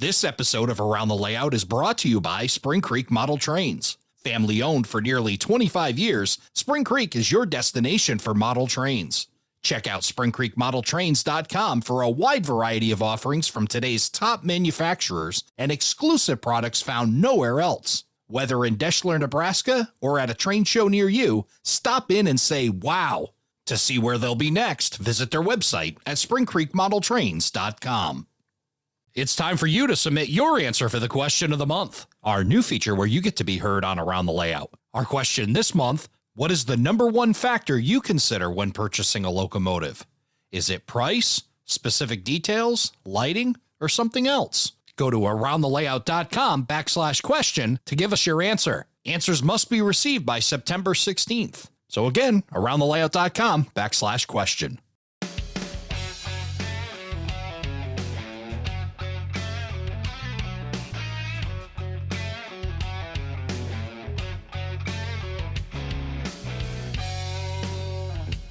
This episode of Around the Layout is brought to you by Spring Creek Model Trains. Family owned for nearly 25 years, Spring Creek is your destination for model trains. Check out springcreekmodeltrains.com for a wide variety of offerings from today's top manufacturers and exclusive products found nowhere else. Whether in Deschler, Nebraska, or at a train show near you, stop in and say wow. To see where they'll be next, visit their website at springcreekmodeltrains.com. It's time for you to submit your answer for the question of the month, our new feature where you get to be heard on Around the Layout. Our question this month: what is the number one factor you consider when purchasing a locomotive? Is it price, specific details, lighting, or something else? Go to aroundthelayout.com/question to give us your answer. Answers must be received by September 16th. So again, aroundthelayout.com/question.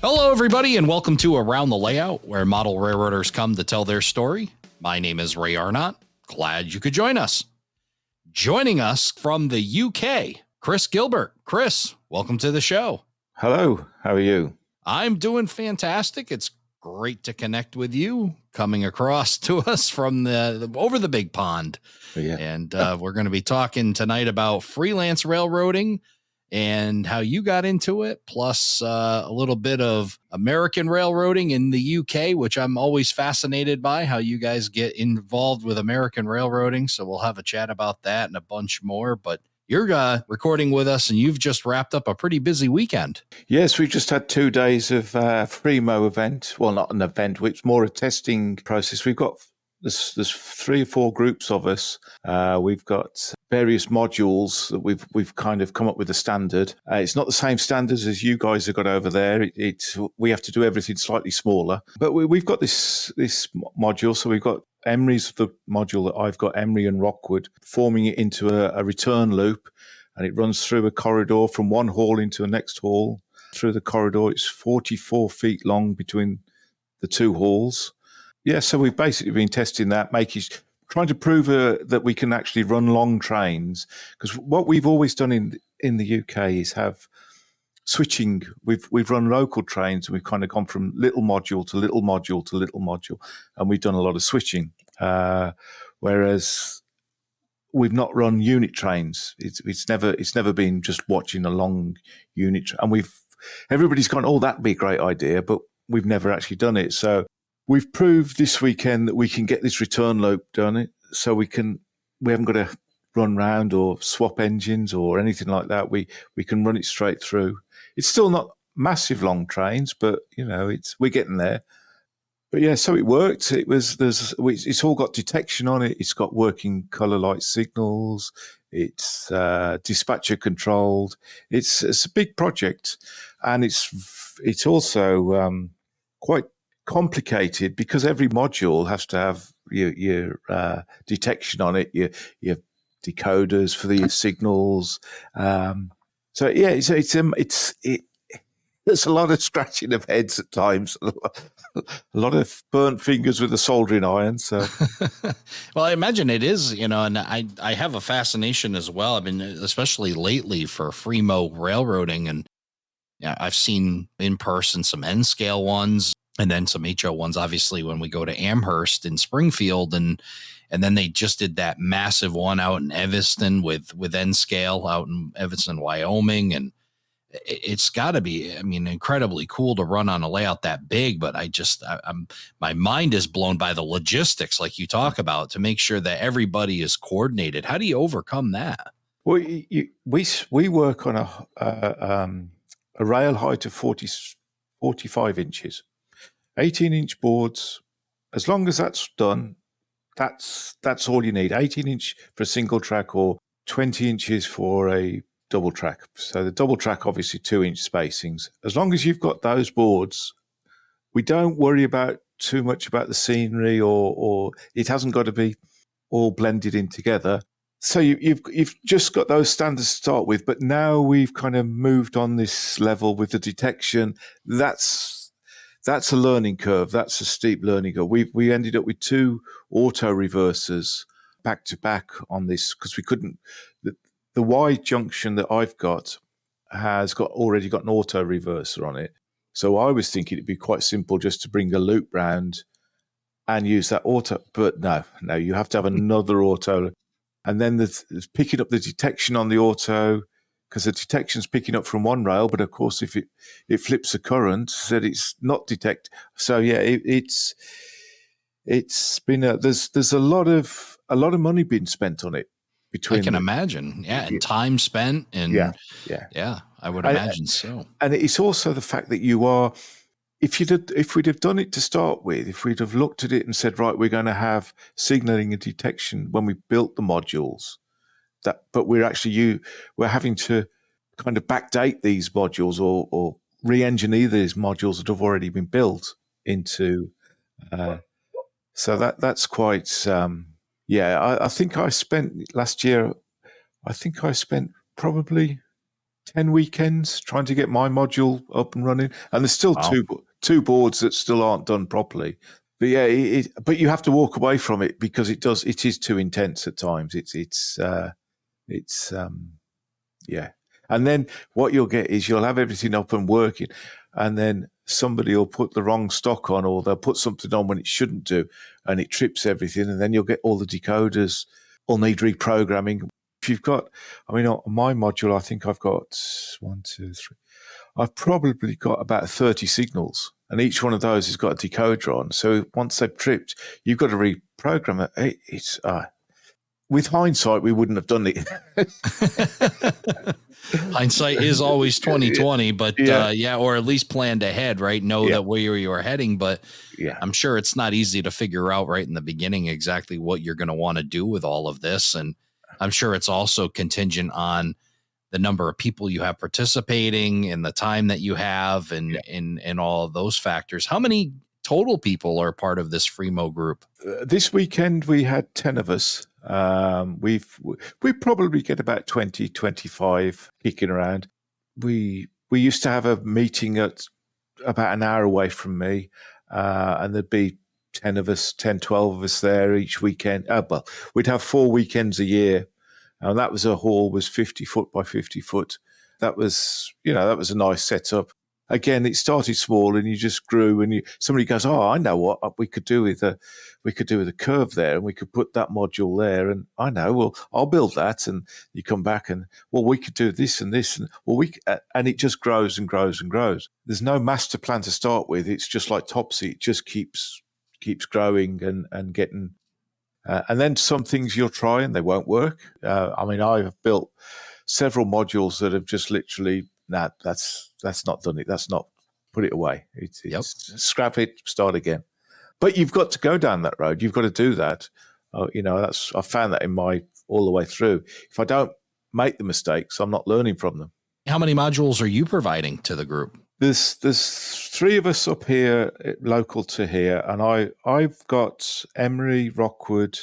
Hello, everybody, and welcome to Around the Layout, where model railroaders come to tell their story. My name is Ray Arnott. Glad you could join us. Joining us from the UK, Chris Gilbert. Chris, welcome to the show. Hello, how are you? I'm doing fantastic. It's great to connect with you, coming across to us from over the big pond. Yeah. And we're going to be talking tonight about freelance railroading and how you got into it, plus a little bit of American railroading in the UK, which I'm always fascinated by, how you guys get involved with American railroading. So we'll have a chat about that and a bunch more. But you're recording with us, and you've just wrapped up a pretty busy weekend. Yes, we've just had 2 days of Fremo event. Well, not an event, it's more a testing process. There's 3 or 4 groups of us. We've got various modules that we've kind of come up with a standard. It's not the same standards as you guys have got over there. We have to do everything slightly smaller. But we've got this module. So we've got Emery's the module that I've got, Emery and Rockwood, forming it into a return loop. And it runs through a corridor from one hall into the next hall. Through the corridor, it's 44 feet long between the 2 halls. Yeah, so we've basically been testing that, trying to prove that we can actually run long trains. Because what we've always done in the UK is have switching. We've run local trains, and we've kind of gone from little module to little module to little module, and we've done a lot of switching. Whereas we've not run unit trains. It's never been just watching a long unit. And everybody's gone, oh, that'd be a great idea, but we've never actually done it. So we've proved this weekend that we can get this return loop done. So we haven't got to run round or swap engines or anything like that. We can run it straight through. It's still not massive long trains, but we're getting there. But yeah, so it worked. It's all got detection on it. It's got working colour light signals. It's dispatcher controlled. It's a big project, and it's also quite complicated because every module has to have your detection on it, your decoders for the signals. So yeah, there's a lot of scratching of heads at times, a lot of burnt fingers with a soldering iron. So, well, I imagine it is, and I have a fascination as well. I mean, especially lately for Fremo railroading, and I've seen in person some N scale ones, and then some HO ones, obviously, when we go to Amherst in Springfield, and then they just did that massive one out in Evanston with N scale out in Evanston, Wyoming, and it's got to be, incredibly cool to run on a layout that big. But my mind is blown by the logistics, like you talk about, to make sure that everybody is coordinated. How do you overcome that? Well, we work on a rail height of 45 inches, 18-inch boards. As long as that's done, that's all you need. 18-inch for a single track or 20 inches for a double track. So the double track, obviously 2-inch spacings. As long as you've got those boards, we don't worry too much about the scenery, or it hasn't got to be all blended in together. So you've just got those standards to start with, but now we've kind of moved on this level with the detection. That's a learning curve. That's a steep learning curve. We ended up with 2 auto reversers back to back on this because we couldn't. The Y junction that I've got has already got an auto reverser on it. So I was thinking it'd be quite simple just to bring a loop round and use that auto. But no, you have to have another auto. And then there's picking up the detection on the auto because the detection's picking up from one rail. But of course, if it flips the current, that it's not detect. So yeah, it's been there's a lot of money being spent on it. I can imagine. Yeah. And time spent. And yeah, I would imagine so. And it's also the fact that you are, if we'd have done it to start with, if we'd have looked at it and said, right, we're going to have signaling and detection when we built the modules, but we're having to kind of backdate these modules or re-engineer these modules that have already been built into, so that's quite, I think I spent last year, probably 10 weekends trying to get my module up and running. And there's still two boards that still aren't done properly. But yeah, but you have to walk away from it because it is too intense at times. And then what you'll get is you'll have everything up and working, and then somebody will put the wrong stock on, or they'll put something on when it shouldn't do, and it trips everything. And then you'll get all the decoders will need reprogramming. If you've got, on my module, I think I've got 1, 2, 3. I've probably got about 30 signals, and each one of those has got a decoder on. So once they've tripped, you've got to reprogram it. It's with hindsight, we wouldn't have done it. Hindsight is always 2020, but or at least planned ahead, right? Know that where you are heading, but I'm sure it's not easy to figure out right in the beginning exactly what you're going to want to do with all of this. And I'm sure it's also contingent on the number of people you have participating and the time that you have and all of those factors. How many total people are part of this Fremo group? This weekend, we had 10 of us. We probably get about 20, 25 kicking around. We used to have a meeting at about an hour away from me, and there'd be 10 of us, 10, 12 of us there each weekend. Well, we'd have 4 weekends a year, and that was a hall was 50 foot by 50 foot. That was a nice setup. Again, it started small and you just grew, and somebody goes, "Oh, I know what we could do with a curve there, and we could put that module there." And I know, well, I'll build that. And you come back and, well, we could do this and this, and and it just grows and grows and grows. There's no master plan to start with. It's just like Topsy. It just keeps growing and getting. And then some things you'll try and they won't work. I've built several modules that have just literally, that's not done it. That's not, put it away. It's scrap it, start again. But you've got to go down that road. You've got to do that. I found that all the way through. If I don't make the mistakes, I'm not learning from them. How many modules are you providing to the group? There's 3 of us up here, local to here, and I've got Emery, Rockwood.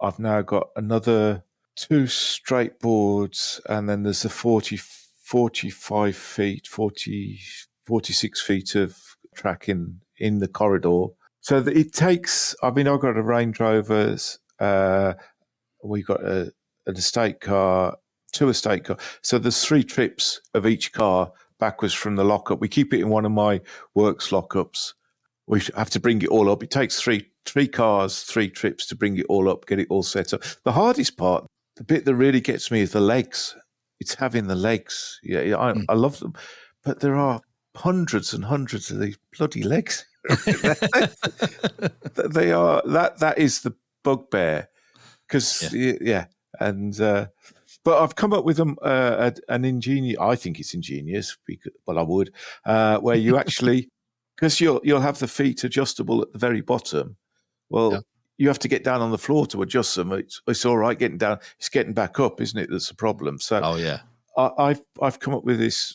I've now got another 2 straight boards, and then there's the 45 feet, 46 feet of track in the corridor. So it takes, I've got a Range Rovers, we've got an estate car, 2 estate cars. So there's 3 trips of each car backwards from the lockup. We keep it in one of my works lockups. We have to bring it all up. It takes 3 cars, 3 trips to bring it all up, get it all set up. The hardest part, the bit that really gets me, is the legs. It's having the legs. I love them, but there are hundreds and hundreds of these bloody legs. They are that is the bugbear, because but I've come up with an ingenious. I think it's ingenious. I would where you actually, because you'll have the feet adjustable at the very bottom. Well, you have to get down on the floor to adjust them. It's all right getting down. It's getting back up, isn't it? That's the problem. So, I've come up with this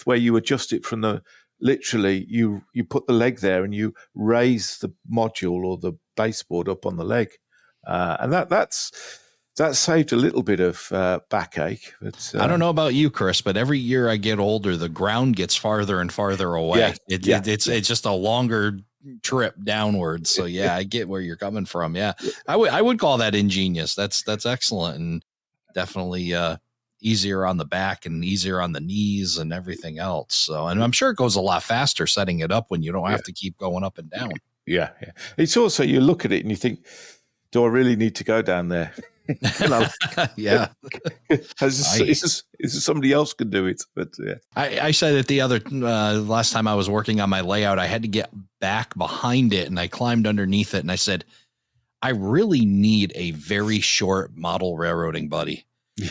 where you adjust it from the. Literally, you put the leg there and you raise the module or the baseboard up on the leg, and that's saved a little bit of backache. But I don't know about you, Chris, but every year I get older, the ground gets farther and farther away. It's just a longer trip downwards. So yeah, I get where you're coming from. Yeah, I would call that ingenious. That's excellent, and definitely easier on the back and easier on the knees and everything else. So, and I'm sure it goes a lot faster setting it up when you don't have to keep going up and down. Yeah. It's also, you look at it and you think, do I really need to go down there? Yeah. Is somebody else could do it, but yeah. I said it the other last time I was working on my layout, I had to get back behind it and I climbed underneath it and I said, I really need a very short model railroading buddy.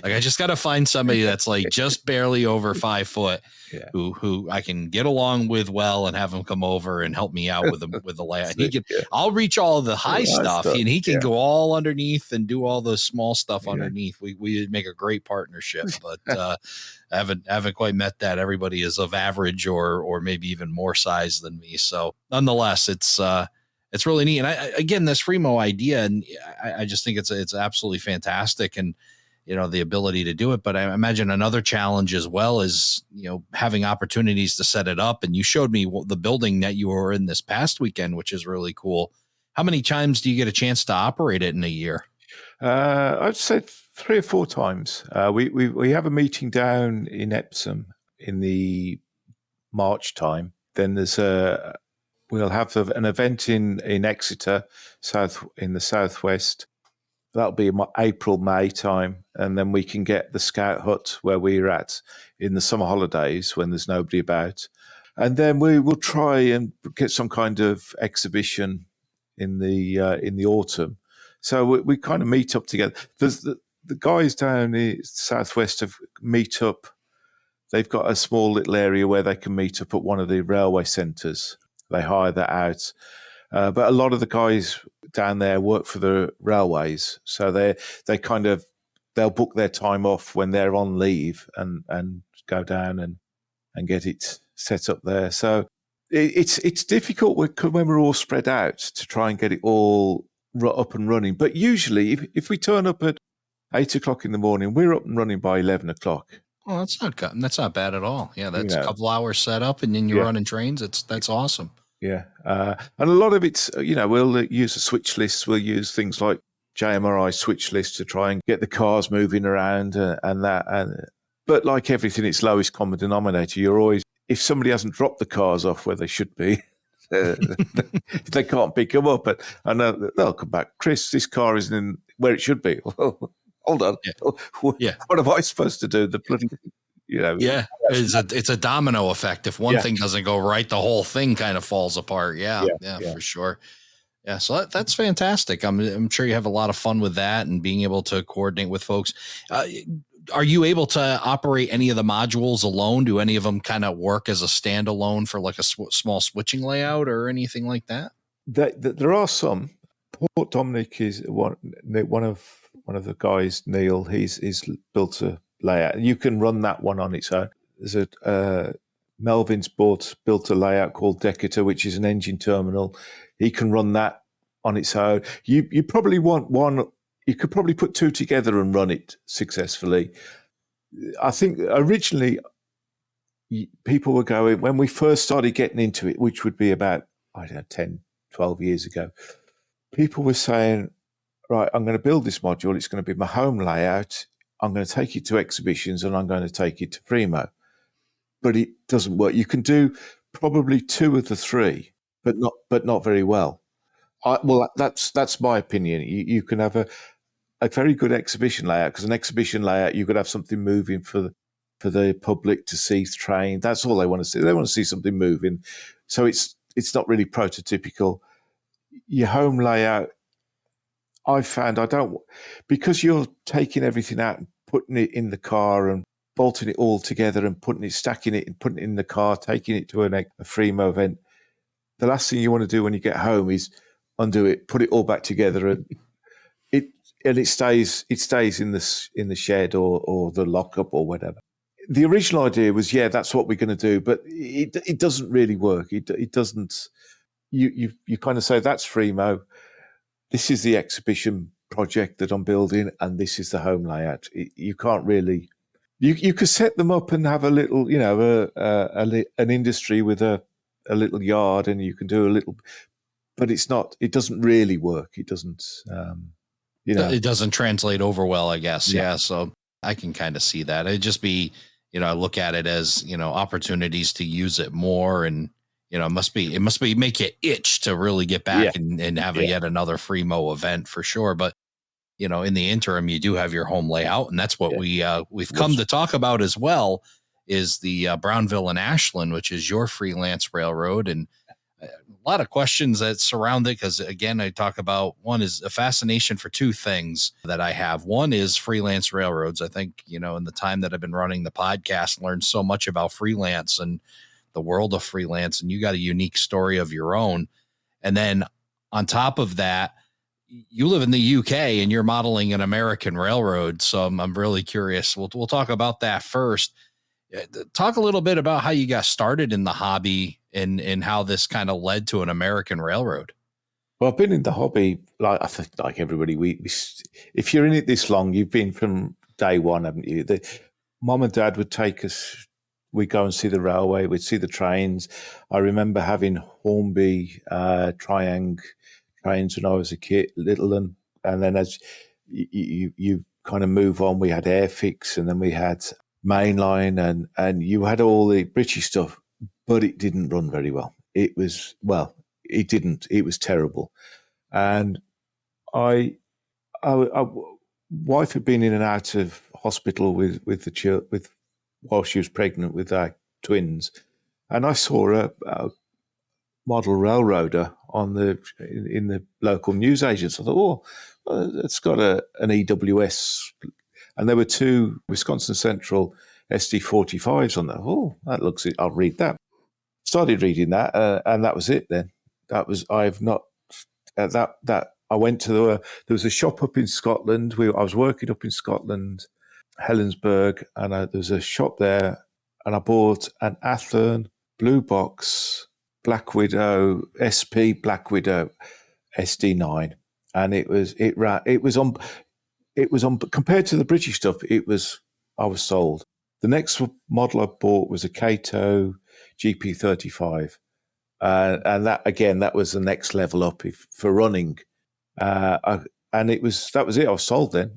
Like I just got to find somebody that's like just barely over 5 foot, who I can get along with well and have him come over and help me out with the layout. He can, I'll reach all the high stuff and he can go all underneath and do all the small stuff underneath. We make a great partnership, but I haven't quite met that. Everybody is of average or maybe even more size than me. So nonetheless, it's really neat. And again, this Fremo idea, and I just think it's absolutely fantastic. And the ability to do it. But I imagine another challenge as well is, having opportunities to set it up. And you showed me the building that you were in this past weekend, which is really cool. How many times do you get a chance to operate it in a year? I'd say 3 or 4 times. We have a meeting down in Epsom in the March time. Then we'll have an event in Exeter, in the southwest. That'll be April, May time. And then we can get the scout hut where we're at in the summer holidays when there's nobody about. And then we will try and get some kind of exhibition in the autumn. So we kind of meet up together. There's the guys down in the southwest have meet up. They've got a small little area where they can meet up at one of the railway centres. They hire that out. But a lot of the guys down there work for the railways, so they'll book their time off when they're on leave and go down and get it set up there. So it's difficult when we're all spread out to try and get it all up and running. But usually, if we turn up at 8 o'clock in the morning, we're up and running by 11 o'clock. Well, that's not bad at all. Yeah, that's a couple hours set up, and then you're running trains. That's awesome. Yeah. And a lot of it's, we'll use a switch list. We'll use things like JMRI switch lists to try and get the cars moving around and that. But like everything, it's lowest common denominator. You're always, if somebody hasn't dropped the cars off where they should be, they can't pick them up. And they'll come back. Chris, this car isn't in where it should be. Well, hold on. Yeah. What am I supposed to do? The bloody... it's a domino effect. If one thing doesn't go right, the whole thing kind of falls apart. Yeah, for sure. Yeah, so that's fantastic. I'm sure you have a lot of fun with that and being able to coordinate with folks. Are you able to operate any of the modules alone? Do any of them kind of work as a standalone for like a small switching layout or anything like that? There are some. Port Dominic is one of the guys. Neil, he's built a layout. You can run that one on its own. There's Melvin's built a layout called Decatur, which is an engine terminal. He can run that on its own. You probably want one. You could probably put 2 together and run it successfully. I think originally people were going, when we first started getting into it, which would be about, 10, 12 years ago, people were saying, right, I'm going to build this module. It's going to be my home layout. I'm going to take it to exhibitions and I'm going to take it to Fremo. But it doesn't work. You can do probably 2 of the 3, but not very well. That's my opinion. You can have a very good exhibition layout, because an exhibition layout, you could have something moving for the public to see train. That's all they want to see. They want to see something moving. So it's not really prototypical. Your home layout, I found because you're taking everything out and putting it in the car and bolting it all together and stacking it and putting it in the car, taking it to a Fremo event. The last thing you want to do when you get home is undo it, put it all back together, and it stays in the shed or the lockup or whatever. The original idea was, that's what we're going to do, but it doesn't really work. It doesn't. You kind of say, that's Fremo. This is the exhibition project that I'm building, and this is the home layout. You can't really. You could set them up and have a little, an industry with a a little yard and you can do a little, but it doesn't really work. It doesn't, It doesn't translate over well, I guess. Yeah. Yeah. So I can kind of see that. It'd just be, I look at it as, opportunities to use it more. And, it must be make you itch to really get back and have yet another free Mo event for sure. But, in the interim, you do have your home layout. And that's what we've come to talk about as well, is the Brownville and Ashland, which is your freelance railroad. And a lot of questions that surround it, because again, I talk about, one is a fascination for two things that I have. One is freelance railroads. I think, in the time that I've been running the podcast, learned so much about freelance and the world of freelance, and you got a unique story of your own. And then on top of that, you live in the UK and you're modeling an American railroad. So I'm really curious. We'll talk about that first. Talk a little bit about how you got started in the hobby and how this kind of led to an American railroad. Well, I've been in the hobby, I think, like everybody. If you're in it this long, you've been from day one, haven't you? Mom and Dad would take us. We'd go and see the railway. We'd see the trains. I remember having Hornby Triang trains when I was a kid, little, and then as you kind of move on, we had Airfix, and then we had Mainline, and you had all the British stuff, but it didn't run very well. It didn't. It was terrible. And I wife had been in and out of hospital with while she was pregnant with our twins, and I saw a model railroader in the local newsagents. I thought, it's got an EWS, and there were two Wisconsin Central SD45s on there. Oh, that looks it. I'll read that. Started reading that, and that was it. Then I've not that. I went to there was a shop up in Scotland. I was working up in Scotland, Helensburgh, and there was a shop there, and I bought an Athearn Blue Box Black Widow SP Black Widow SD9, and it was on compared to the British stuff. I was sold. The next model I bought was a Kato GP35, and that was the next level up for running. And that was it. I was sold then.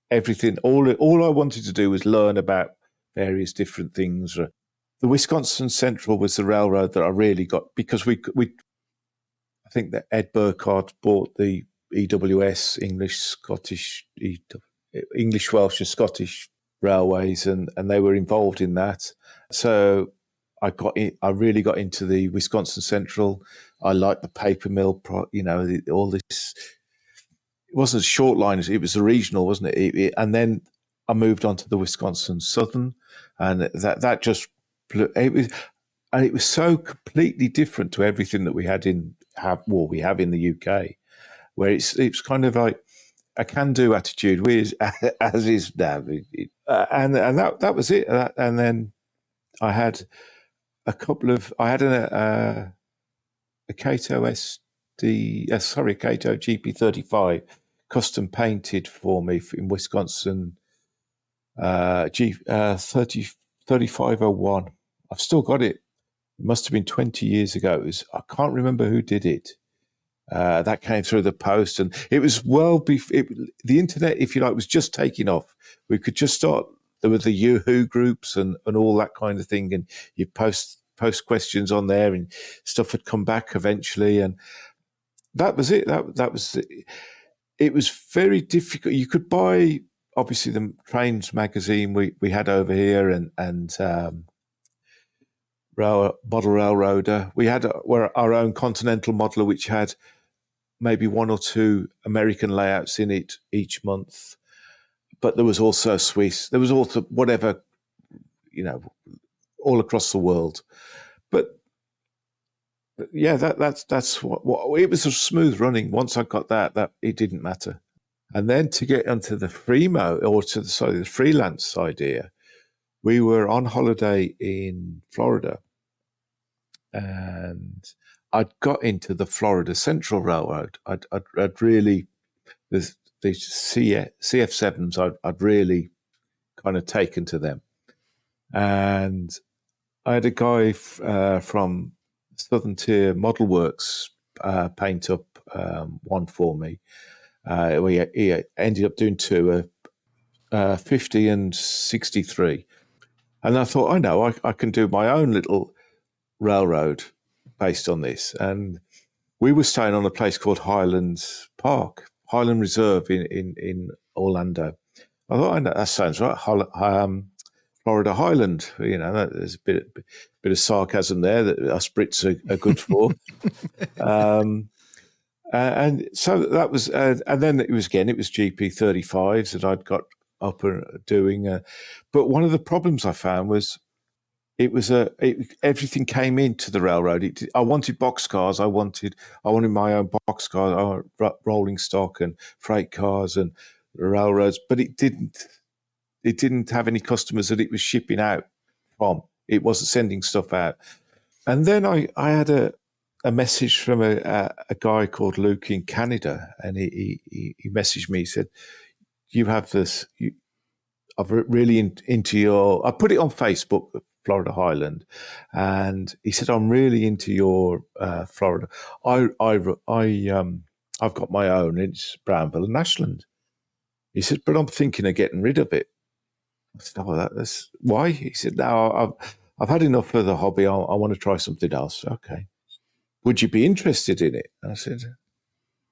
Everything, all I wanted to do was learn about various different things. The Wisconsin Central was the railroad that I really got, because I think that Ed Burkhardt bought the EWS, English, Welsh, and Scottish railways, and they were involved in that. So I really got into the Wisconsin Central. I liked the paper mill, all this. It wasn't short liners; it was the regional, wasn't it? And then I moved on to the Wisconsin Southern, and that just it was so completely different to everything that we have in the UK, where it's kind of like a can-do attitude, as is now, and that was it. And then I had a Kato Kato GP35 custom painted for me in Wisconsin, 3501. I've still got it. It must have been 20 years ago. I can't remember who did it. That came through the post, and it was well before the internet, if you like, was just taking off. We could just start. There were the Yahoo groups and all that kind of thing, and you post questions on there, and stuff would come back eventually, and that was it. That was it. It was very difficult. You could buy, obviously, the Trains magazine we had over here, and Model Railroader. We had our own Continental modeler, which had maybe one or two American layouts in it each month. But there was also Swiss. There was also whatever, all across the world. But yeah, that's what it was. A smooth running. Once I got that it didn't matter. And then to get onto the Fremo, or the freelance idea, we were on holiday in Florida, and I'd got into the Florida Central Railroad. I'd really the CF7s. I'd really kind of taken to them, and I had a guy from Southern Tier Model Works paint up one for me. He ended up doing two, 50 and 63. And I thought, I know, I can do my own little railroad based on this. And we were staying on a place called Highlands Park, Highland Reserve in Orlando. I thought, I know, that sounds right. Florida Highland, there's a bit of sarcasm there that us Brits are good for. And so that was, and then it was GP35s that I'd got up and doing. But one of the problems I found was everything came into the railroad. I wanted boxcars. I wanted my own boxcar, rolling stock and freight cars and railroads. But it didn't have any customers that it was shipping out from. It wasn't sending stuff out. And then I had a message from a guy called Luke in Canada, and he messaged me. He said, "You have this. I've really into your." I put it on Facebook, Florida Highland, and he said, "I'm really into your Florida. I've got my own. It's Brownville and Ashland." He said, "But I'm thinking of getting rid of it." I said, "Oh, that's why?" He said, "No, I've had enough of the hobby. I want to try something else." Okay. Would you be interested in it? And I said,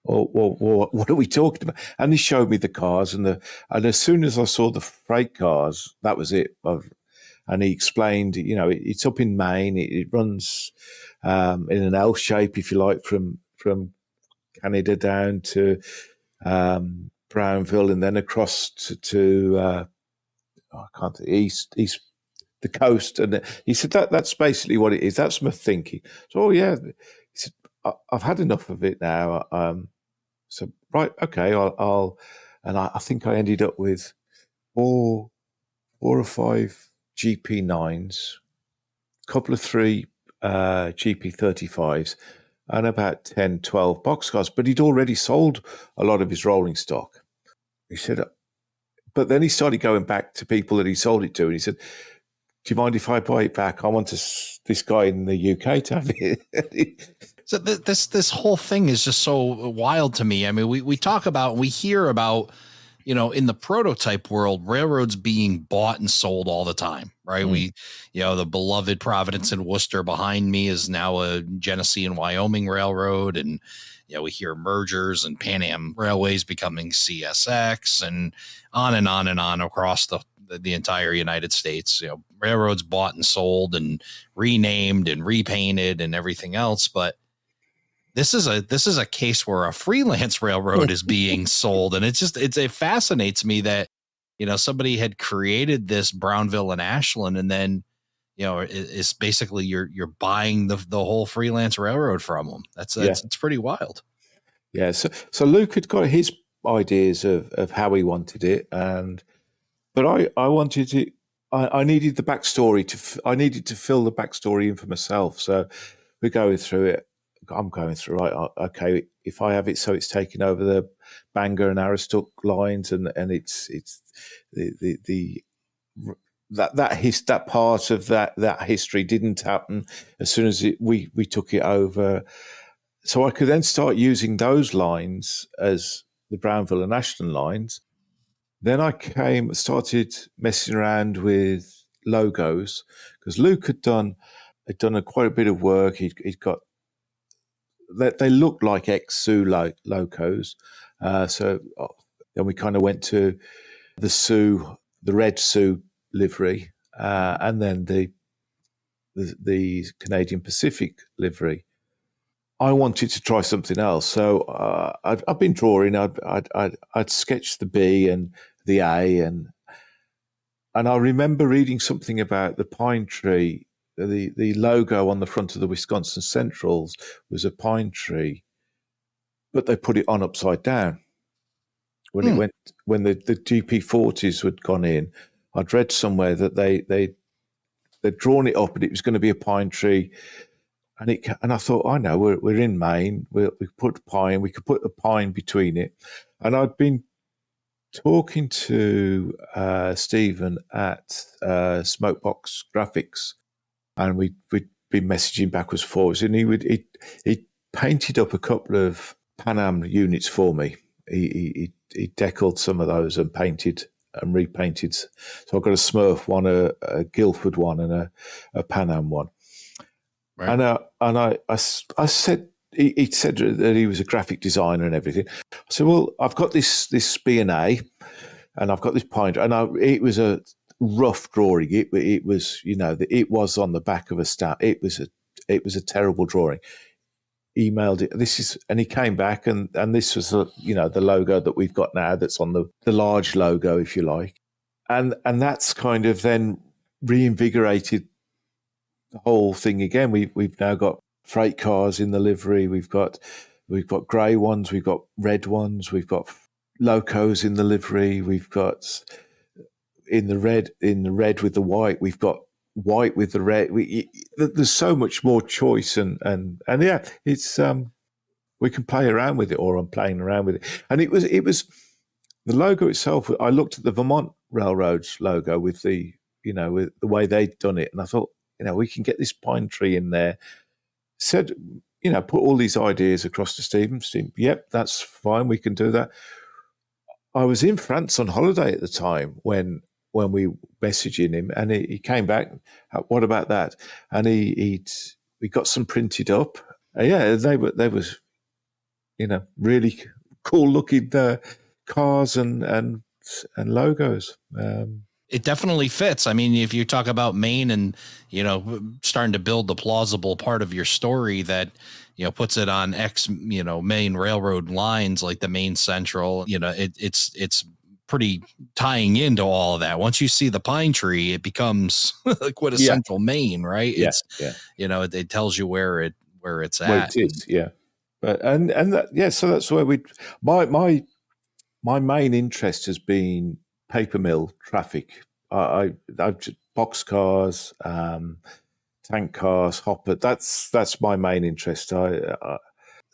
well, what are we talking about? And he showed me the cars, and as soon as I saw the freight cars, that was it. And he explained, it's up in Maine. It runs in an L shape, if you like, from Canada down to Brownville, and then across to I can't east the coast. And he said that's basically what it is. That's my thinking. So, yeah, he said, I've had enough of it now. So, right, okay, I'll and I think I ended up with four or five GP9s, a couple of three GP35s, and about 10, 12 boxcars. But he'd already sold a lot of his rolling stock. He said, but then he started going back to people that he sold it to, and he said, "Do you mind if I buy it back? I want this guy in the UK to have it." So this whole thing is just so wild to me. I mean, we hear about, in the prototype world, railroads being bought and sold all the time, right? The beloved Providence and Worcester behind me is now a Genesee and Wyoming railroad. And, we hear mergers and Pan Am Railways becoming CSX and on across the entire United States. Railroads bought and sold and renamed and repainted and everything else. But this is a case where a freelance railroad is being sold. And it fascinates me that, somebody had created this Brownville and Ashland, and then, it's basically you're buying the whole freelance railroad from them. It's pretty wild. Yeah. So Luke had got his ideas of how he wanted it. But I wanted it. I needed the backstory I needed to fill the backstory in for myself. So we're going through it. I'm going through, right, okay, if I have it so it's taken over the Bangor and Aristook lines, and it's that part of that history didn't happen as soon as we took it over. So I could then start using those lines as the Brownville and Ashland lines. Then I started messing around with logos, because Luke had done quite a bit of work. He'd got they looked like ex-Sioux logos. So then we kind of went to the red Sioux livery, and then the Canadian Pacific livery. I wanted to try something else, so I'd been drawing. I'd sketched the B and the A, and I remember reading something about the pine tree. The logo on the front of the Wisconsin Centrals was a pine tree, but they put it on upside down. When it went, when the GP40s had gone in, I'd read somewhere that they'd drawn it up and it was going to be a pine tree. And I thought, I know, we're in Maine. We put pine. We could put a pine between it. And I'd been talking to Stephen at Smokebox Graphics, and we'd been messaging backwards and forwards, and he painted up a couple of Pan Am units for me. He deckled some of those and painted and repainted. So I've got a Smurf one, a Guildford one, and a Pan Am one. Right. And I said, he said that he was a graphic designer and everything. I said, well, I've got this B&A, and I've got this pointer, and it was a rough drawing. It was, it was on the back of a stamp. It was a terrible drawing. Emailed it. And he came back, and this was the logo that we've got now. That's on the large logo, if you like, and that's kind of then reinvigorated the whole thing again. We've now got freight cars in the livery. We've got grey ones. We've got red ones. We've got locos in the livery. We've got in the red with the white. We've got white with the red. There's so much more choice, and yeah, it's we can play around with it, or I'm playing around with it. And it was the logo itself. I looked at the Vermont Railroad's logo with the with the way they'd done it, and I thought, we can get this pine tree in there. Said, put all these ideas across to Stephen. Yep, that's fine. We can do that. I was in France on holiday at the time when we messaging him, and he came back. What about that? And we got some printed up. Yeah, they was really cool looking cars and logos. It definitely fits. I mean, if you talk about Maine and, starting to build the plausible part of your story that, puts it on Maine railroad lines like the Maine Central, it's pretty tying into all of that. Once you see the pine tree, it becomes like quintessential Maine, right? Yeah, it tells you where it's at. Where it is, yeah. But and that, yeah, so that's where my main interest has been paper mill traffic. I've boxcars, tank cars, hopper. That's my main interest.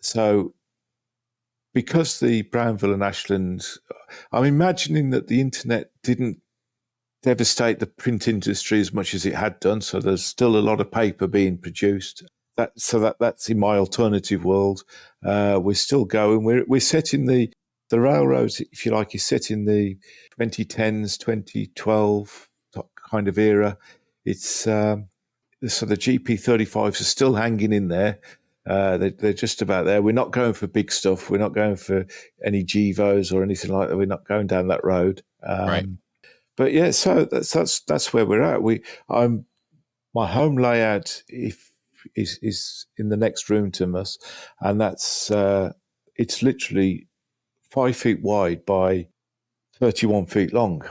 So because the Brownville and Ashland, I'm imagining that the internet didn't devastate the print industry as much as it had done. So there's still a lot of paper being produced. That's in my alternative world. We're still going. We're setting the railroads, if you like, is set in the 2010s, 2012 kind of era. It's so the GP35s are still hanging in there. They're just about there. We're not going for big stuff. We're not going for any Gevos or anything like that. We're not going down that road. Right. But yeah, so that's where we're at. My home layout is in the next room to us, and that's it's literally 5 feet wide by 31 feet long.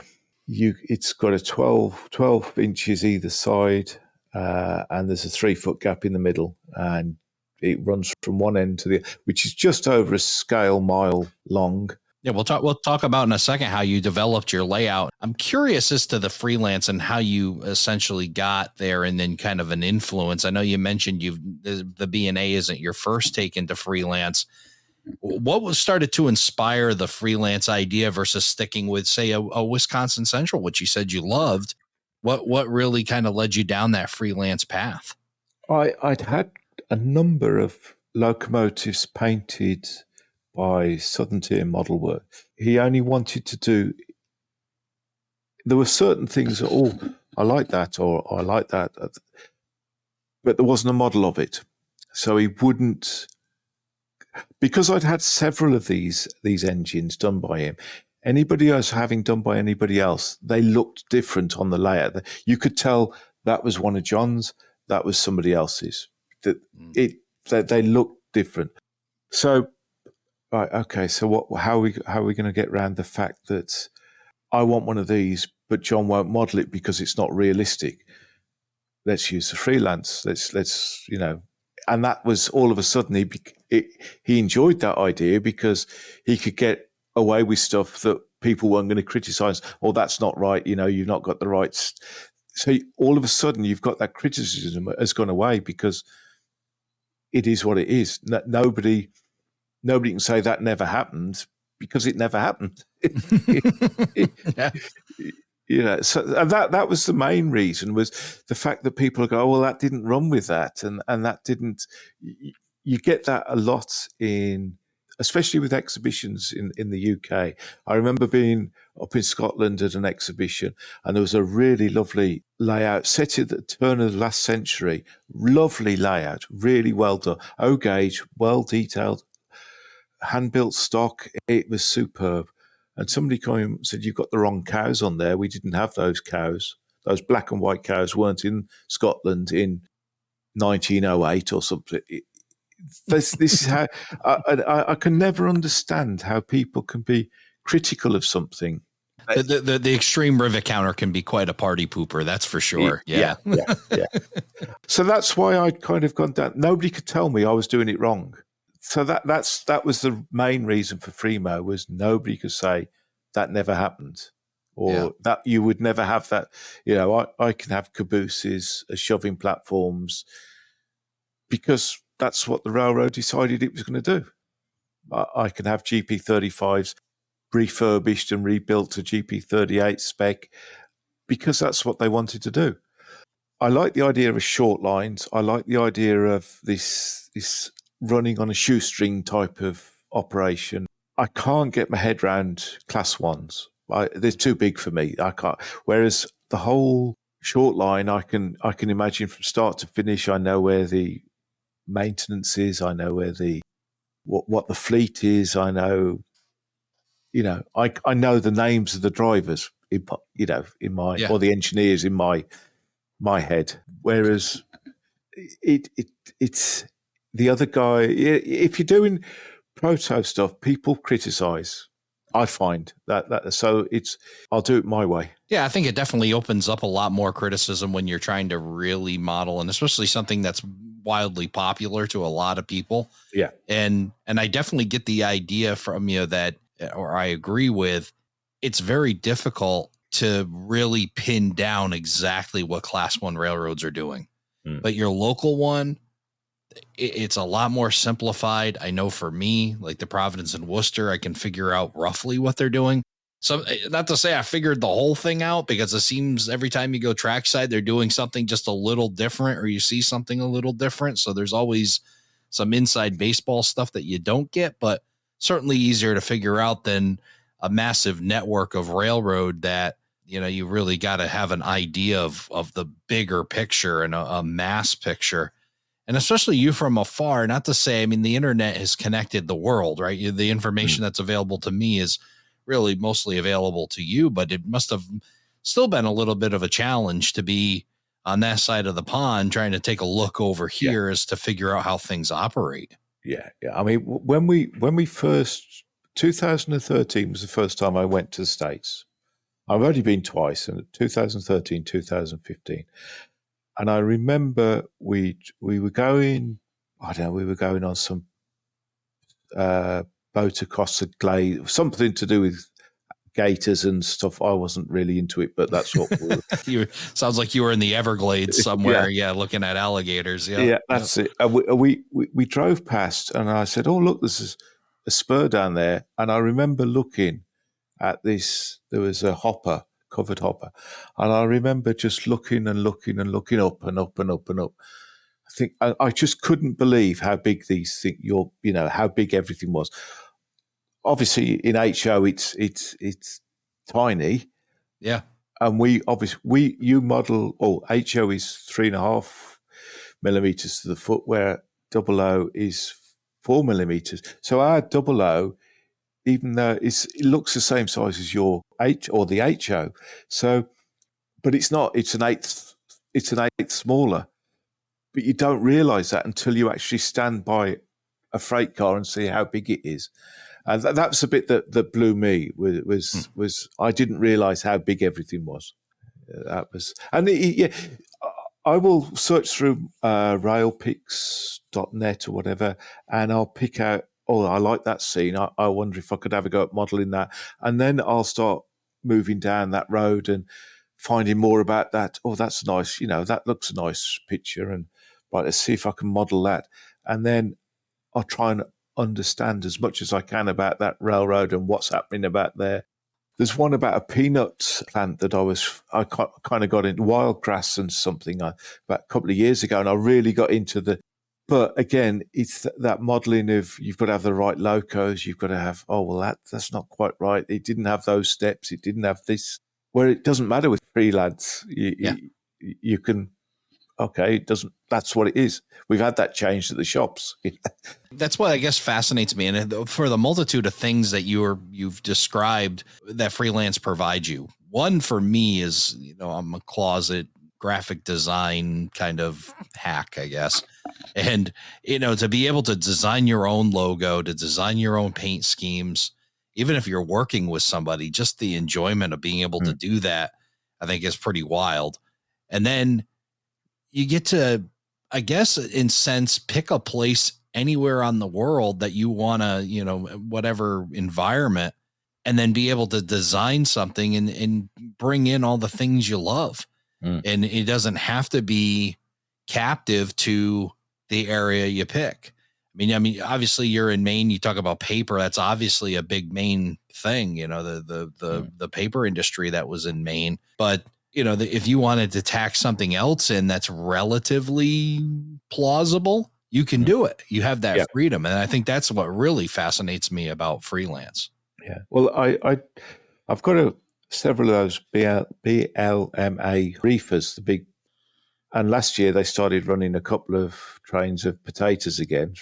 It's got a 12 inches either side, and there's a 3 foot gap in the middle, and it runs from one end to the, which is just over a scale mile long. Yeah, we'll talk about in a second how you developed your layout. I'm curious as to the freelance and how you essentially got there, and then kind of an influence. I know you mentioned the B&A isn't your first take into freelance. What was started to inspire the freelance idea versus sticking with, say, a Wisconsin Central, which you said you loved? What really kind of led you down that freelance path? I'd had a number of locomotives painted by Southern Tier Model Work. He only wanted to do. There were certain things that, I like that, or I like that, but there wasn't a model of it, so he wouldn't. Because I'd had several of these engines done by him. Anybody else having done by anybody else, they looked different on the layout. You could tell that was one of John's, that was somebody else's. They looked different. So, right, okay. So how are we going to get around the fact that I want one of these, but John won't model it because it's not realistic? Let's use the freelance. Let's and that was all of a sudden he enjoyed that idea because he could get away with stuff that people weren't going to criticize. Oh, that's not right. You've not got the rights. So all of a sudden you've got that criticism has gone away because it is what it is. Nobody can say that never happened because it never happened. So and that was the main reason, was the fact that people go, oh, well, that didn't run with that, and that didn't. You get that a lot especially with exhibitions in the UK. I remember being up in Scotland at an exhibition, and there was a really lovely layout set at the turn of the last century. Lovely layout, really well done. O gauge, well detailed, hand built stock. It was superb. And somebody came and said, you've got the wrong cows on there. We didn't have those cows. Those black and white cows weren't in Scotland in 1908 or something. This is how I can never understand how people can be critical of something. The extreme rivet counter can be quite a party pooper, that's for sure. Yeah. So that's why I'd kind of gone down. Nobody could tell me I was doing it wrong. So that was the main reason for Fremo, was nobody could say that never happened, or that you would never have that. I can have cabooses, shoving platforms, because that's what the railroad decided it was going to do. I can have GP35s refurbished and rebuilt to GP38 spec because that's what they wanted to do. I like the idea of short lines. I like the idea of this running on a shoestring type of operation. I can't get my head around class ones. They're too big for me. I can't. Whereas the whole short line, I can imagine from start to finish. I know where the maintenance is. I know where what the fleet is. I know, I know the names of the drivers. In my or the engineers in my head. Whereas it's the other guy. If you're doing proto stuff, people criticize. I find that so I'll do it my way. Yeah, I think it definitely opens up a lot more criticism when you're trying to really model, and especially something that's wildly popular to a lot of people. Yeah. And I definitely get the idea from you that, or I agree with, it's very difficult to really pin down exactly what class one railroads are doing. But your local one, it's a lot more simplified. I know for me, like the Providence and Worcester, I can figure out roughly what they're doing. So not to say I figured the whole thing out, because it seems every time you go trackside, they're doing something just a little different, or you see something a little different. So there's always some inside baseball stuff that you don't get, but certainly easier to figure out than a massive network of railroad that, you really got to have an idea of the bigger picture and a mass picture. And especially you from afar, not to say, the internet has connected the world, right? The information that's available to me is really mostly available to you, but it must have still been a little bit of a challenge to be on that side of the pond, trying to take a look over here as to figure out how things operate. Yeah. When we first, 2013 was the first time I went to the States. I've only been twice, in 2013, 2015. And I remember we were going, we were going on some boat across the glade, something to do with gators and stuff. I wasn't really into it, but that's what we were. Sounds like you were in the Everglades somewhere, looking at alligators. Yeah, that's it. We drove past, and I said, "Oh, look, there's a spur down there." And I remember looking at this. There was a covered hopper, and I remember just looking and looking and looking up and up and up and up. I think I just couldn't believe how big these things. How big everything was. Obviously, in HO, it's tiny. Yeah. And you model. HO is 3.5 millimeters to the foot, where double O is 4 millimeters. So our double O, even though it looks the same size as your H or the HO, so, but it's not. It's an eighth. It's an eighth smaller. But you don't realize that until you actually stand by a freight car and see how big it is. And that's a bit that blew me. Was I didn't realize how big everything was. That was, and I will search through railpix.net or whatever, and I'll pick out, I like that scene. I wonder if I could have a go at modeling that. And then I'll start moving down that road and finding more about that. Oh, that's nice. That looks a nice picture. And right, let's see if I can model that. And then I'll try and understand as much as I can about that railroad and what's happening about there. There's one about a peanut plant that I kind of got into wildgrass and something about a couple of years ago, and I really got into but again, it's that modelling of you've got to have the right locos, you've got to have, oh, well, that's not quite right. It didn't have those steps, it didn't have this, where it doesn't matter with freelance. You can, okay, it doesn't, that's what it is. We've had that changed at the shops. That's what I guess fascinates me. And for the multitude of things that you've described that freelance provides you, one for me is, I'm a closet graphic design kind of hack, I guess. And, to be able to design your own logo, to design your own paint schemes, even if you're working with somebody, just the enjoyment of being able to do that, I think is pretty wild. And then you get to, I guess, in sense, pick a place anywhere on the world that you want to, whatever environment, and then be able to design something and bring in all the things you love. And it doesn't have to be captive to the area you pick. I mean, obviously you're in Maine, you talk about paper. That's obviously a big Maine thing, the paper industry that was in Maine, but if you wanted to tack something else in that's relatively plausible, you can do it. You have that freedom. And I think that's what really fascinates me about freelance. Yeah. Well, I've got several of those BLMA reefers, the big, and last year they started running a couple of trains of potatoes again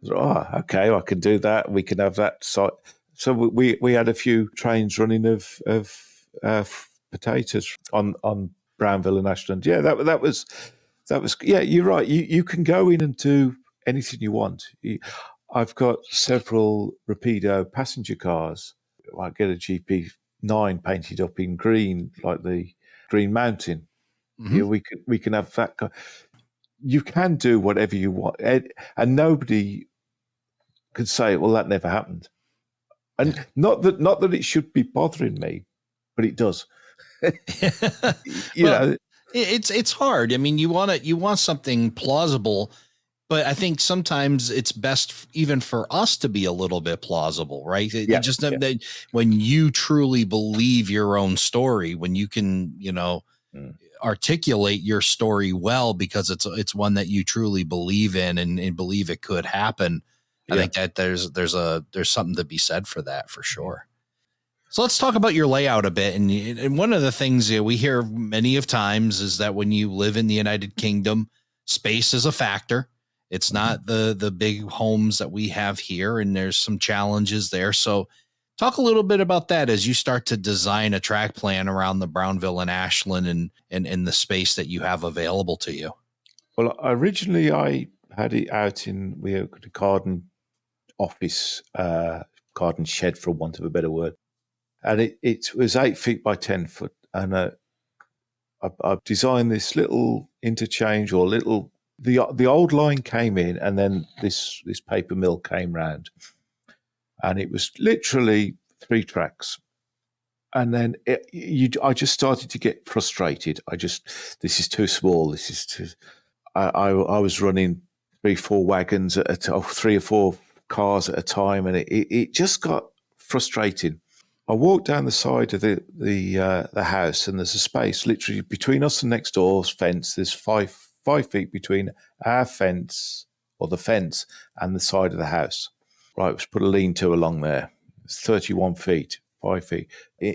okay, I can do that. We can have that site. So we had a few trains running of potatoes on Brownville and Ashland. Yeah, that was yeah, you're right. You can go in and do anything you want. I've got several Rapido passenger cars. I get a GP9 painted up in green, like the Green Mountain. Mm-hmm. Yeah, we can have that. You can do whatever you want, and nobody could say, "Well, that never happened." And not that it should be bothering me, but it does. It's hard. I mean, you want something plausible, but I think sometimes it's best even for us to be a little bit plausible, right? When you truly believe your own story, when you can, articulate your story well, because it's one that you truly believe in and believe it could happen. I think that there's something to be said for that, for sure. So let's talk about your layout a bit. And one of the things we hear many of times is that when you live in the United Kingdom, space is a factor. It's not the big homes that we have here, and there's some challenges there. So talk a little bit about that as you start to design a track plan around the Brownville and Ashland and the space that you have available to you. Well, originally I had it out we had a garden office, garden shed, for want of a better word. And it was 8 feet by 10 foot. And I've designed this little interchange the old line came in, and then this paper mill came round. And it was literally 3 tracks. And then I just started to get frustrated. This is too small. This is too. I was running 3-4 wagons at 3 or 4 cars at a time, and it just got frustrating. I walked down the side of the house, and there's a space literally between us and next door's fence. There's 5 feet between our fence, or the fence, and the side of the house. Right, let's put a lean-to along there. It's 31 feet, 5 feet.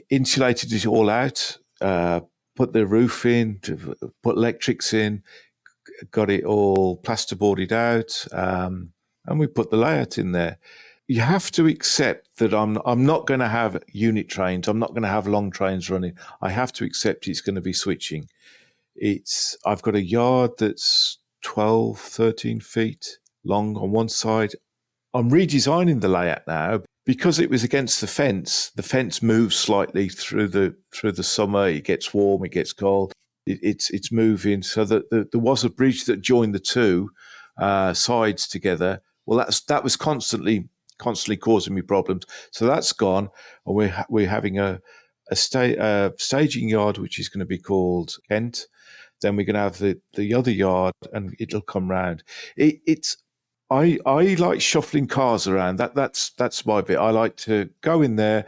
Insulated it all out, put the roof in, put electrics in, got it all plasterboarded out, and we put the layout in there. You have to accept that I'm not going to have unit trains. I'm not going to have long trains running. I have to accept it's going to be switching. I've got a yard that's 12, 13 feet long on one side. I'm redesigning the layout now because it was against the fence. The fence moves slightly through the summer. It gets warm. It gets cold. It's moving, so that there was a bridge that joined the two sides together. Well, that was constantly causing me problems. So that's gone, and we're having a staging yard, which is going to be called Kent. Then we're going to have the other yard, and it'll come round. I like shuffling cars around. That's my bit. I like to go in there,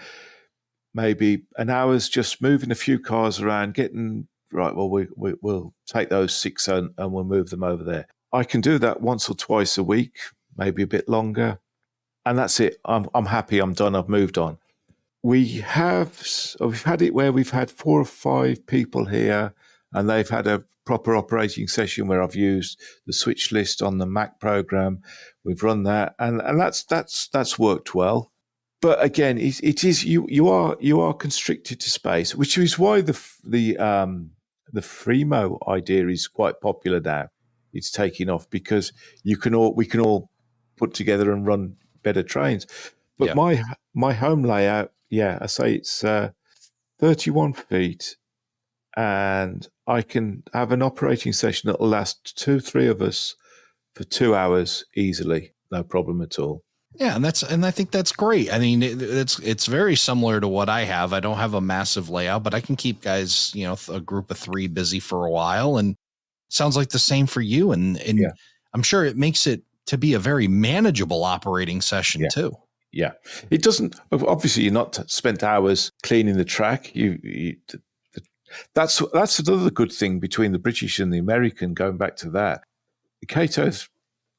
maybe an hour's just moving a few cars around, getting right. Well, we'll take those 6 and we'll move them over there. I can do that once or twice a week, maybe a bit longer, and that's it. I'm happy. I'm done. I've moved on. We've had it where we've had 4 or 5 people here, and they've had a proper operating session where I've used the switch list on the Mac program. We've run that, and that's worked well. But again, it is you are constricted to space, which is why the Fremo idea is quite popular now. It's taking off because we can all put together and run better trains. But my home layout, I say it's 31 feet, and I can have an operating session that will last 2-3 of us for 2 hours easily, no problem at all. Yeah, and I think that's great. I mean, it's very similar to what I have. I don't have a massive layout, but I can keep guys, a group of 3 busy for a while, and sounds like the same for you. And I'm sure it makes it to be a very manageable operating session too. Yeah, it doesn't. Obviously, you're not spent hours cleaning the track. That's another good thing between the British and the American. Going back to that, the Cato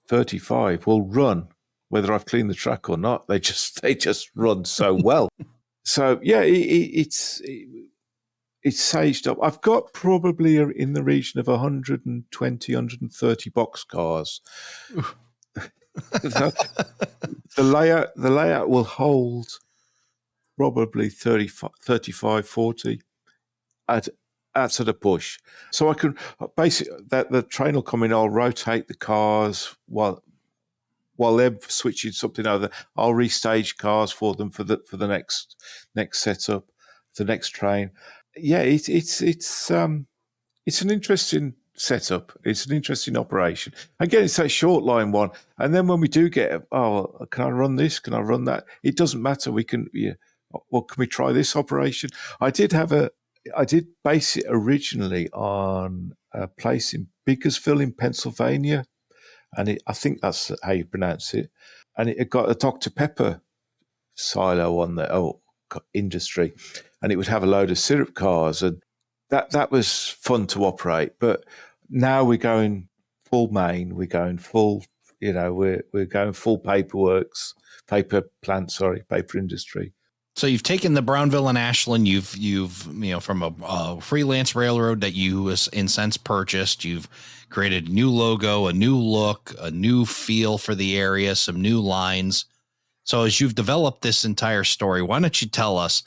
35 will run whether I've cleaned the track or not. They just run so well. So it's saged up. I've got probably in the region of 120, 130 boxcars. The layout will hold probably 35, 40 at sort of push. So I can basically, that the train will come in, I'll rotate the cars while they're switching something over. I'll restage cars for them for the next setup, the next train. Yeah, it's an interesting setup. It's an interesting operation. Again, it's that short line one. And then when we do get, can I run this? Can I run that? It doesn't matter. We can, well, can we try this operation? I did base it originally on a place in Bakersfield in Pennsylvania. And I think that's how you pronounce it. And it got a Dr. Pepper silo on the industry. And it would have a load of syrup cars. And that was fun to operate. But now we're going full Maine. We're going full, we're going full paper industry. So you've taken the Brownville and Ashland, you've from a freelance railroad that you in sense purchased, you've created a new logo, a new look, a new feel for the area, some new lines. So as you've developed this entire story, why don't you tell us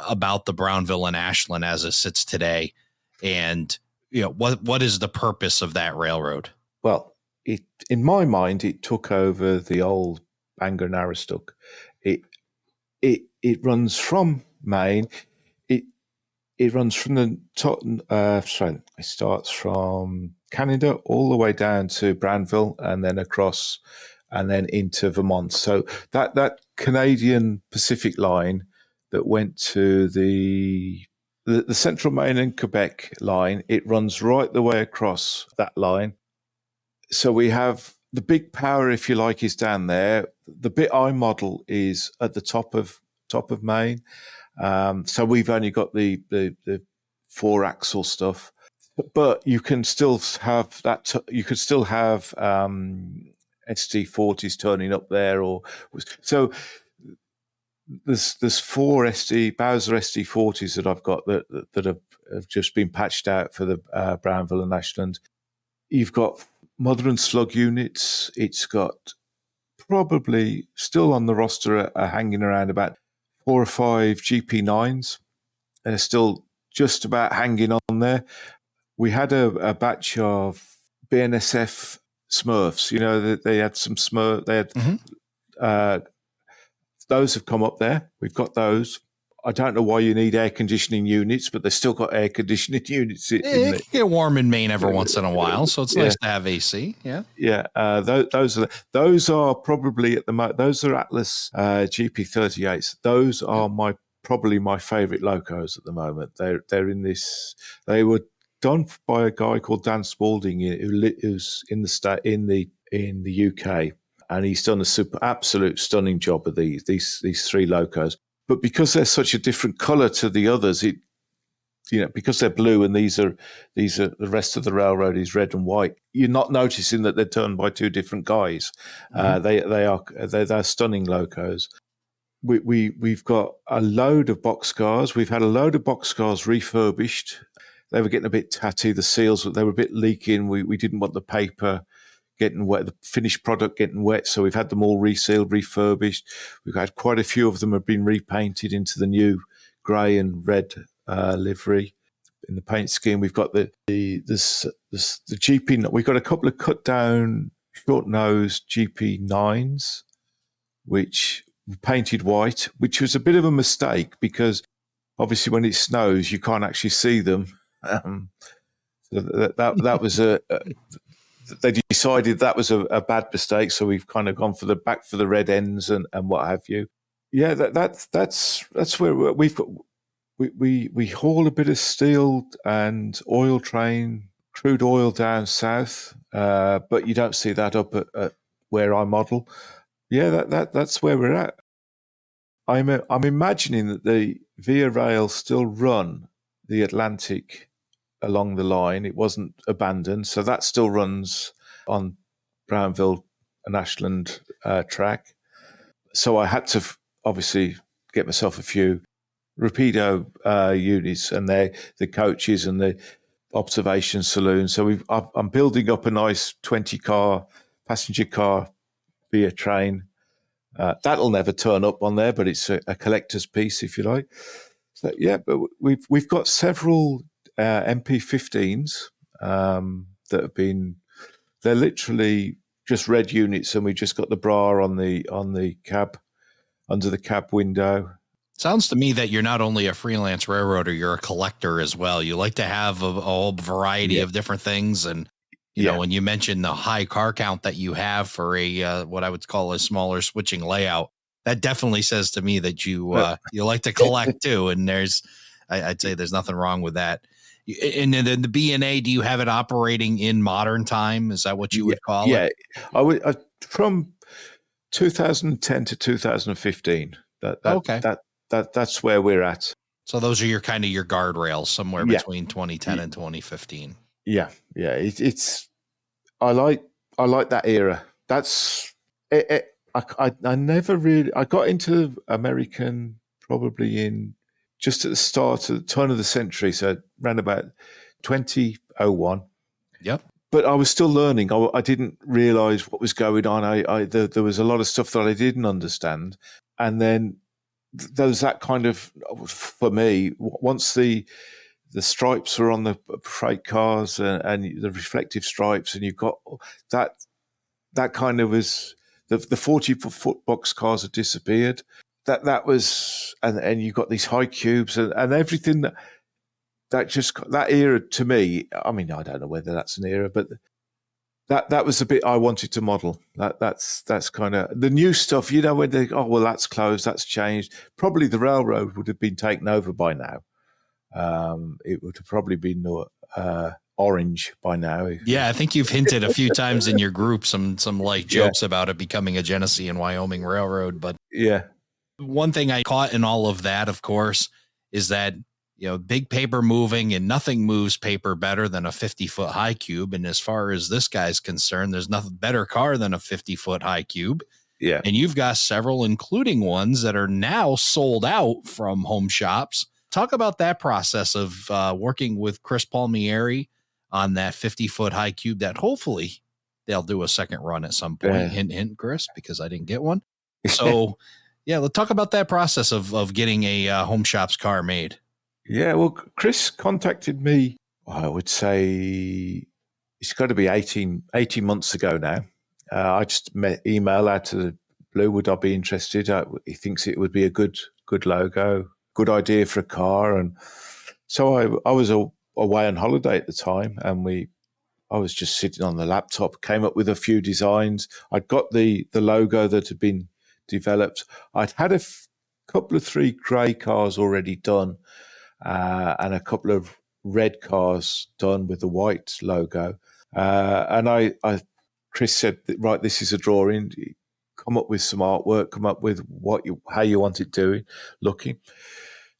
about the Brownville and Ashland as it sits today, and what is the purpose of that railroad? Well, in my mind, it took over the old Bangor and Aroostook. It runs from Maine. It runs from the top. It starts from Canada all the way down to Brownville, and then across, and then into Vermont. So that Canadian Pacific line that went to the Central Maine and Quebec line, it runs right the way across that line. So we have the big power, if you like, is down there. The bit I model is at the top of Maine. So we've only got the 4-axle stuff, but you can still have that. You could still have SD40s turning up there, so. There's 4 Bowser SD40s that I've got that have just been patched out for the Brownville and Ashland. You've got mother and slug units. It's got probably still on the roster hanging around about 4 or 5 GP9s. They're still just about hanging on there. We had a batch of BNSF Smurfs. They had some Smurf. They had. Those have come up there. We've got those. I don't know why you need air conditioning units, but they've still got air conditioning units. It can get warm in Maine every once in a while, so it's nice to have AC. Yeah. Those are probably at the moment. Those are Atlas GP38s. Those are probably my favourite locos at the moment. They're in this. They were done by a guy called Dan Spalding, who's in the UK. And he's done a absolute stunning job of these 3 locos. but because they're such a different color to the others, because they're blue and these are the rest of the railroad is red and white. You're not noticing that they're done by two different guys. They're stunning logos. We've got a load of boxcars. We've had a load of boxcars refurbished. They were getting a bit tatty. The seals, they were a bit leaking. We didn't want the paper getting wet, the finished product getting wet. So we've had them all resealed, refurbished. We've had quite a few of them have been repainted into the new grey and red livery in the paint scheme. We've got the GP. We've got a couple of cut down short nose GP9s, which were painted white, which was a bit of a mistake because obviously when it snows you can't actually see them. So that was they decided that was a bad mistake, so we've kind of gone for the red ends and what have you. Yeah, that's where we've got. We haul a bit of steel and oil train, crude oil down south, but you don't see that up at where I model. Yeah, that's where we're at. I'm imagining that the Via Rail still run the Atlantic along the line. It wasn't abandoned, so that still runs on Brownville and Ashland track. So I had to obviously get myself a few Rapido units and the coaches and the observation saloon. So I'm building up a nice 20-car passenger car via train. That'll never turn up on there, but it's a collector's piece, if you like. So yeah, but we've got several MP15s that have been. They're literally just red units, and we just got the bra on the cab, under the cab window. Sounds to me that you're not only a freelance railroader, you're a collector as well. You like to have a whole variety of different things. And, you know, when you mentioned the high car count that you have for a what I would call a smaller switching layout, that definitely says to me that you you like to collect too. And I'd say there's nothing wrong with that. And then the B&A, do you have it operating in modern time? Is that what you would call it? Yeah, from 2010 to 2015. That's where we're at. So those are your guardrails somewhere between 2010 and 2015. Yeah. It's I like that era. That's it. I never really. I got into American probably in just at the start of the turn of the century, so around about 2001. Yep. But I was still learning. I didn't realize what was going on. There was a lot of stuff that I didn't understand, and then there's that kind of, for me, once the stripes were on the freight cars and the reflective stripes, and you've got that kind of was the 40-foot box cars have disappeared. That was, and you've got these high cubes and everything that era to me. I mean, I don't know whether that's an era, but that was the bit I wanted to model. That's kind of the new stuff, you know, when they that's closed, that's changed. Probably the railroad would have been taken over by now. It would have probably been orange by now. Yeah, I think you've hinted a few times in your group some light jokes about it becoming a Genesee and Wyoming railroad. But one thing I caught in all of that, of course, is that, you know, big paper moving, and nothing moves paper better than a 50-foot high cube. And as far as this guy's concerned, there's nothing better car than a 50-foot high cube. Yeah. And you've got several, including ones that are now sold out from home shops. Talk about that process of working with Chris Palmieri on that 50-foot high cube that hopefully they'll do a second run at some point. Hint, hint, Chris, because I didn't get one. So, let's talk about that process of getting a home shop's car made. Yeah, well, Chris contacted me, I would say it's got to be 18 months ago now. I just email out to the blue, would I be interested? He thinks it would be a good logo, good idea for a car. And so I was away on holiday at the time, and I was just sitting on the laptop, came up with a few designs. I'd got the logo that had been developed. I'd had a couple of 3 grey cars already done, and a couple of red cars done with the white logo. And Chris said, right, this is a drawing. come up with some artwork, come up with how you want it looking.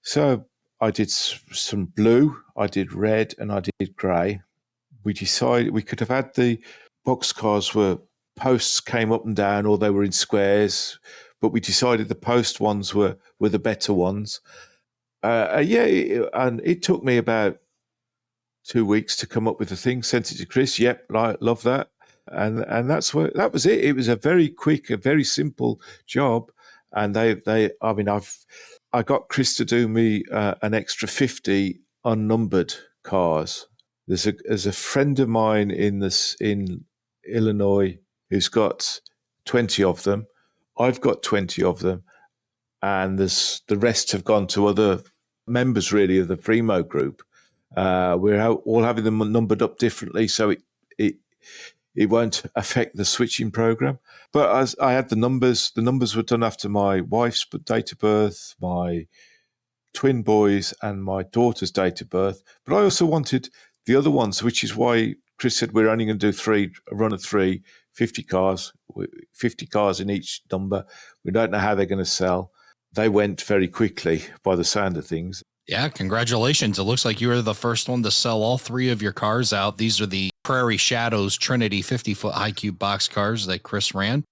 So I did some blue, I did red, and I did grey. We decided we could have had the boxcars where posts came up and down, or they were in squares, but we decided the post ones were the better ones. And it took me about 2 weeks to come up with the thing. Sent it to Chris. Yep, I love that. And that was it. It was a very quick, a very simple job. And I got Chris to do me an extra 50 unnumbered cars. There's a friend of mine in Illinois who's got 20 of them. I've got 20 of them, and the rest have gone to other members, really, of the Primo group. We're all having them numbered up differently, so it won't affect the switching program. But as I had the numbers were done after my wife's date of birth, my twin boys, and my daughter's date of birth. But I also wanted the other ones, which is why Chris said we're only going to do a run of 50 cars, 50 cars in each number. We don't know how they're going to sell. They went very quickly by the sound of things. Yeah, congratulations. It looks like you were the first one to sell all 3 of your cars out. These are the Prairie Shadows Trinity 50-foot high cube box cars that Chris ran.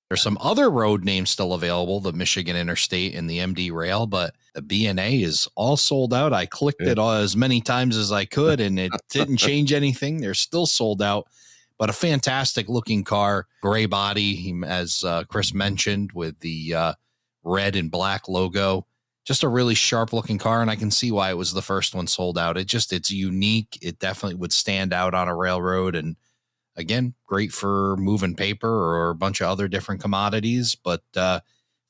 There's some other road names still available, the Michigan Interstate and the MD Rail, but the B&A is all sold out. I clicked it as many times as I could, and it didn't change anything. They're still sold out, but a fantastic looking car, gray body, as Chris mentioned, with the red and black logo. Just a really sharp looking car, and I can see why it was the first one sold out. It's unique. It definitely would stand out on a railroad, and again, great for moving paper or a bunch of other different commodities, but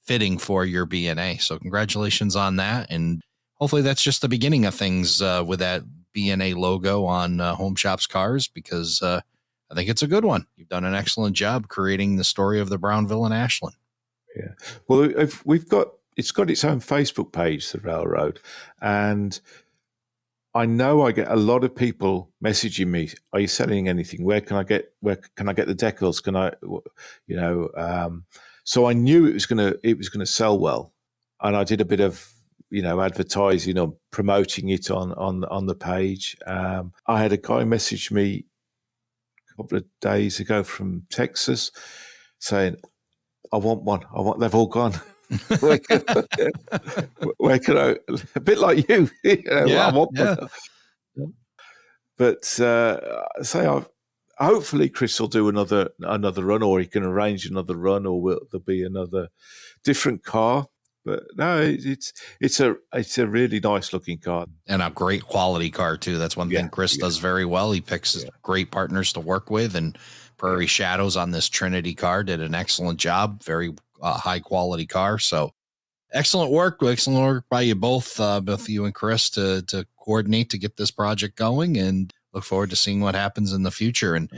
fitting for your B&A. So congratulations on that, and hopefully that's just the beginning of things with that B&A logo on Home Shop's cars, because I think it's a good one. You've done an excellent job creating the story of the Brownville and Ashland. Yeah. Well, it's got its own Facebook page, the railroad, and I know I get a lot of people messaging me. Are you selling anything? Where can I get the decals? Can I, so I knew it was gonna sell well, and I did a bit of advertising or promoting it on the page. I had a guy message me a couple of days ago from Texas saying, I want one. They've all gone. Where can I? A bit like you. I want one. But hopefully Chris will do another run, or he can arrange another run, or there'll be another different car. But no, it's a really nice looking car, and a great quality car too. That's one thing Chris does very well. He picks great partners to work with, and Prairie Shadows on this Trinity car did an excellent job. Very high quality car. So excellent work by you both you and Chris to coordinate to get this project going, and look forward to seeing what happens in the future. And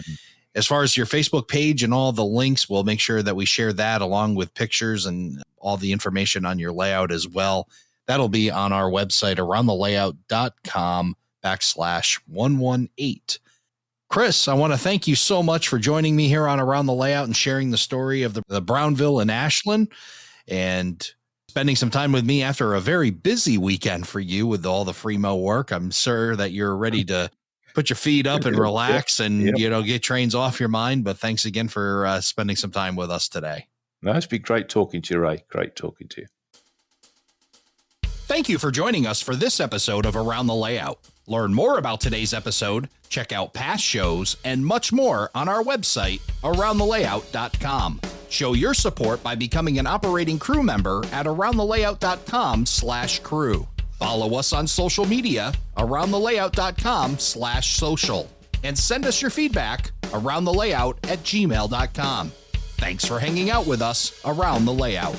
as far as your Facebook page and all the links, we'll make sure that we share that along with pictures and all the information on your layout as well. That'll be on our website, aroundthelayout.com/118. Chris, I want to thank you so much for joining me here on Around the Layout and sharing the story of the Brownville and Ashland, and spending some time with me after a very busy weekend for you with all the Fremo work. I'm sure that you're ready to put your feet up and relax and, get trains off your mind. But thanks again for spending some time with us today. No, it's been great talking to you, Ray. Great talking to you. Thank you for joining us for this episode of Around the Layout. Learn more about today's episode, check out past shows, and much more on our website, aroundthelayout.com. Show your support by becoming an operating crew member at aroundthelayout.com/crew. Follow us on social media, aroundthelayout.com/social. And send us your feedback, aroundthelayout@gmail.com. Thanks for hanging out with us around the layout.